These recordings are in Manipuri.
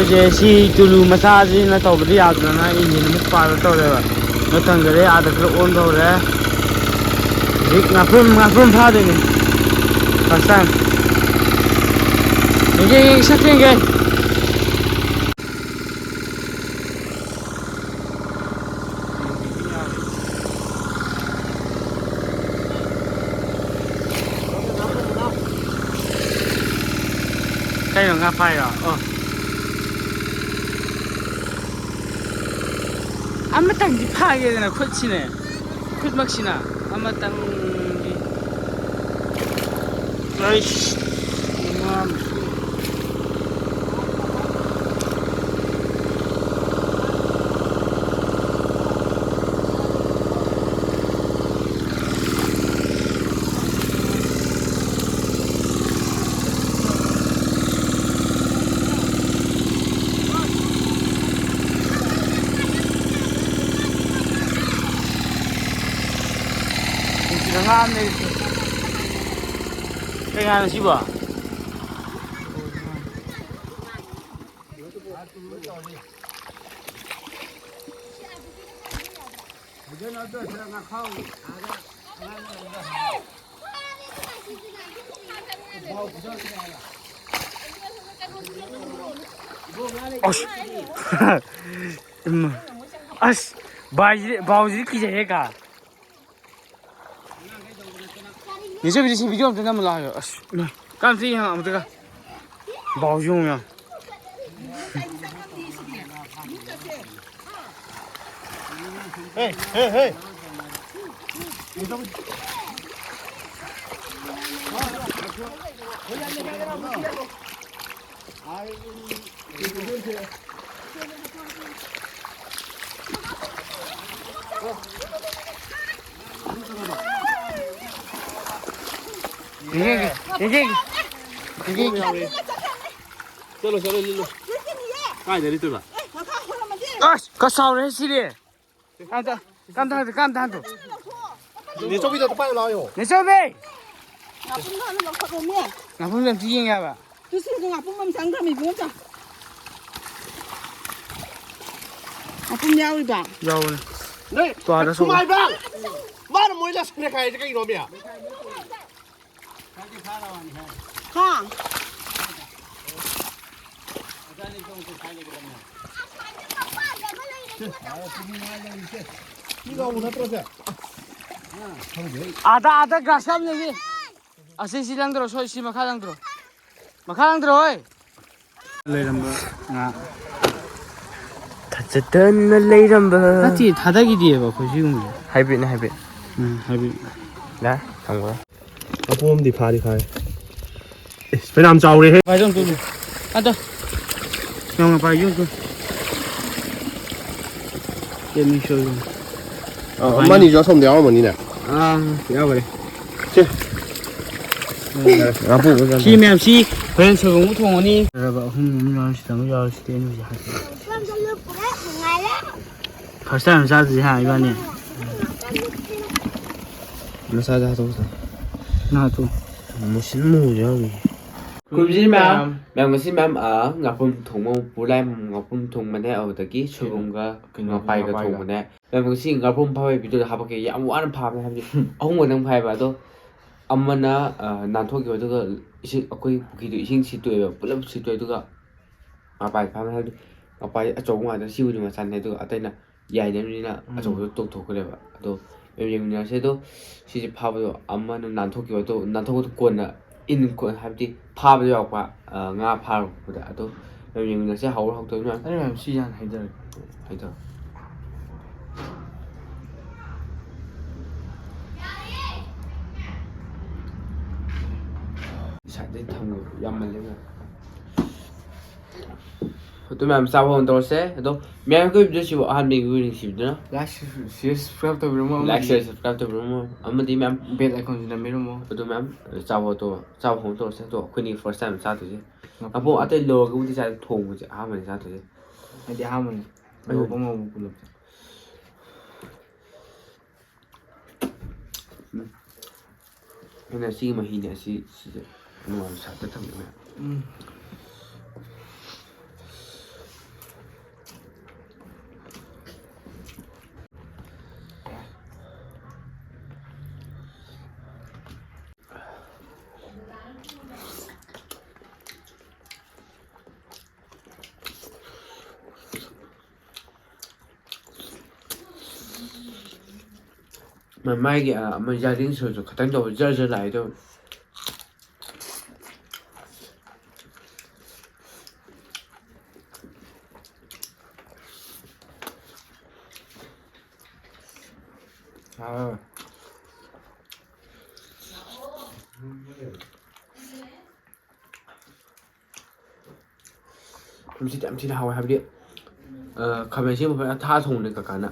ꯁꯤ ꯇꯨꯂꯨ ꯃꯆꯥꯁꯤꯅ ꯇꯧꯕꯗꯤ ꯌꯥꯗ꯭ꯔꯅ ꯏꯟꯖꯤꯟ ꯑꯃꯨꯛ ꯄꯥꯜꯂ ꯇꯧꯔꯦꯕ ꯃꯊꯪꯗꯗꯤ ꯑꯥꯗ ꯈꯔ ꯑꯣꯟ ꯇꯧꯔꯦ ꯍꯧꯖꯤꯛ ꯉꯥꯄ꯭ꯔꯨꯝ ꯐꯥꯗꯣꯏꯅꯤ ꯐꯥꯔꯁ ꯇꯥꯏꯝ ꯌꯦꯡꯒꯦ ꯁꯛ ꯌꯦꯡꯒꯦ kayong nga payo. Oh. Amatang di pagi na kut sine. Kut magsina. Amatang di. Guys. Mom. Nangaan na ito. Kaya nga na siya ba? As बाउजी की जाएगा ये सब जैसे वीडियो में ना लायो काम से यहाँ हम तक बाउजी हूँ यहाँ हे हे हे चलो चलो ले लो कहाँ जा रही तू बा का साव रहे सिरे काम था你这边的拜老友你这边나쁜 놈 뒤행이야 봐就是나쁜 놈 장담이 뭐자 나쁜 야우리 봐 야우리 네 또 알아서 말 봐. 말은 뭐야 생각해 저기 이놈이야 가 이거 오늘 들어서 아다 가시 없네 여기 아세 시랑 들어 소시 마카랑 들어 어이 레이람바 아 다쳤던 레이람바 나티 다다기 뒤에 봐 거시금 하이브리드 하이브리드 하이브리드 나 당고 아봄디 파리 파리 베남 자우리 해 바이좀 또 안다 형아 바이좀 또 Let me show you. Mà你cho xong đéo mà đi nè. À, đéo vậy. Chứ. Khi mẹ chị quen sử dụng thùng này. Rồi bảo không muốn sẽ tao giờ sẽ đến gì hả? First time sao gì hả bạn nè? Nó sao ra đâu sao? Nào tu. Một xin mù rồi. Xin ma'am, ma'am xin ma'am ở ngọc phun thùng mông bù lam ngọc phun thùng mình ở tại kí sử dụng cái ngọc bay cái thùng mình ma'am xin ngọc phun phơi bị tôi học cái gì ông ăn phàm làm gì ông muốn ăn phơi và tôi ông mình nàn thuốc kiểu tôi cái cái khi tôi xin xịt tuổi bù lam xịt tuổi tôi ngọc bay phàm làm gì ngọc bay ở chỗ ngoài nó siêu nhưng mà săn này tôi ở đây là dài đến là ở chỗ tôi thuộc cái này vậy tôi em nhìn sẽ tôi xịt phàm tôi ông mình nàn thuốc kiểu tôi nàn thuốc tôi quần là in 건 하지 파도 약과 nga 파로 보다 또 여기는 sẽ hậu học tới nữa cái này làm suy gian hay giờ sạch đến thằng yam mình lên tôi làm sao hôm tôi sẽ tôi mẹ cứ just chịu ăn mình gửi hình xịt nữa like subscribe tôi đúng không like share subscribe tôi đúng không anh đi mẹ bell icon gì là mấy đúng không tôi mẹ sao hôm tôi sẽ tôi khuyên đi first time sao tôi chứ à bộ ở đây lừa cũng đi sai thùng chứ à mình sao tôi chứ hay đi ham mình lừa có một cục cái này xí mà hình này xí nó làm sao tất thằng này ꯃꯥꯒꯤ ꯑꯃ ꯌꯥꯔꯤꯡ ꯁꯨꯔꯁꯨ ꯈꯤꯇꯪ ꯇꯧꯕ ꯖꯔ ꯖꯔ ꯂꯥꯛꯑꯦ ꯑꯗꯨ ꯃꯁꯤꯗꯤ ꯌꯥꯝ ꯊꯤꯅ ꯍꯥꯎꯋꯦ ꯍꯥꯏꯕꯗꯤ ꯈꯥꯃꯦꯟ ꯑꯁꯤꯟꯕ ꯐꯖꯅ ꯊꯥ ꯊꯣꯡꯕꯅꯦ ꯀꯀꯥꯅ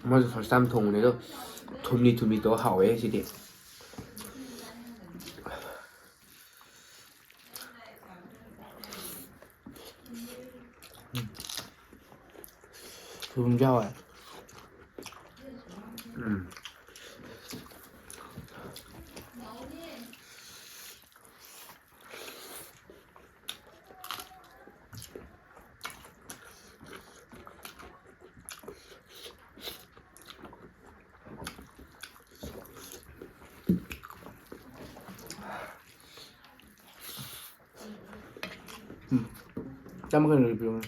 ꯃꯥꯁꯨ ꯐꯥꯔꯁ ꯇꯥꯏꯝ ꯊꯣꯡꯕꯅꯦ ꯑꯗꯣ ꯊꯨꯝꯂꯤ ꯇꯧꯔ ꯍꯥꯎꯋꯦ ꯁꯤꯗꯤ ꯊꯨꯝꯁꯨ ꯍꯥꯎꯋꯦ Chăm cái review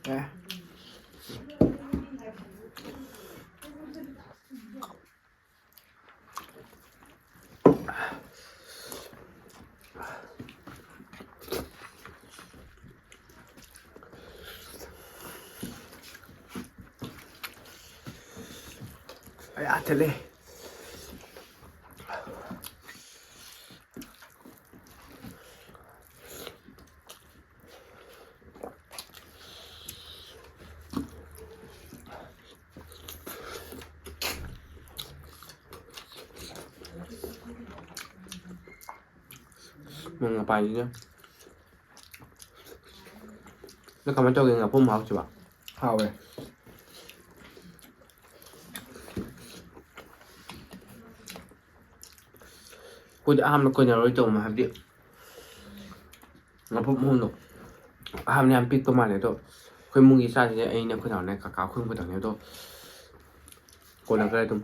này. Thật đi. Ngapain sih? Nó comment cho cái ngập không học chứ bạn? Hào vậy. Cô đã ham nó coi nhà rồi chồng mà ham điện. Ngập không được. Ham này ham pít tôi mà này thôi. Khơi mung gì sao thì anh em khơi nào này cả cáo không khơi thằng này thôi. Cô làm cái này thôi.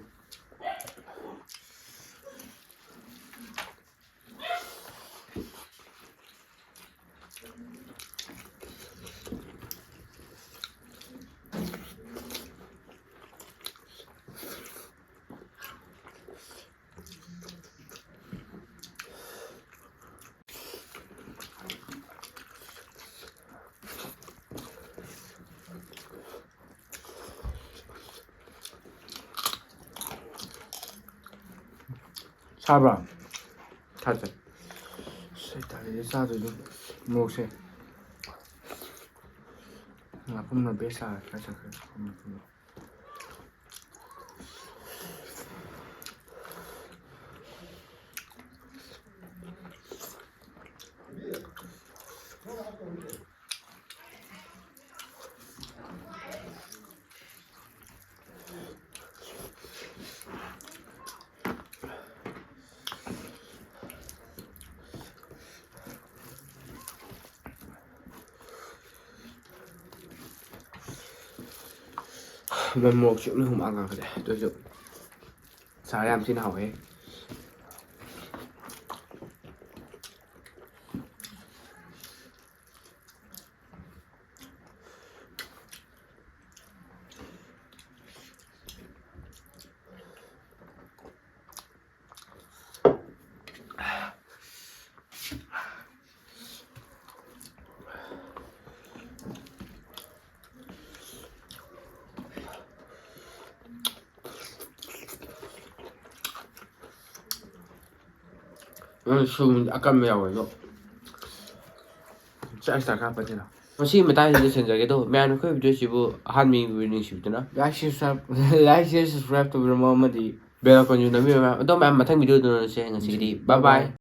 Sabra. Thật rồi. Sẽ tại vì sao rồi đi mua xe. Là không là biết sao cái sao không. Mình một triệu nữa không ăn rồi đấy, tôi dụng xài em xin nào ấy. 술 아까 매워 이거 짤짤 가빠지나 혹시 메타이 senjag에도 매는 그 비디오 시부 한미 위닝 시부잖아 Like share subscribe to Ramadi. 벨 건주 너미 또 맨 마탕 비디오 들으는 시 ngasi bye bye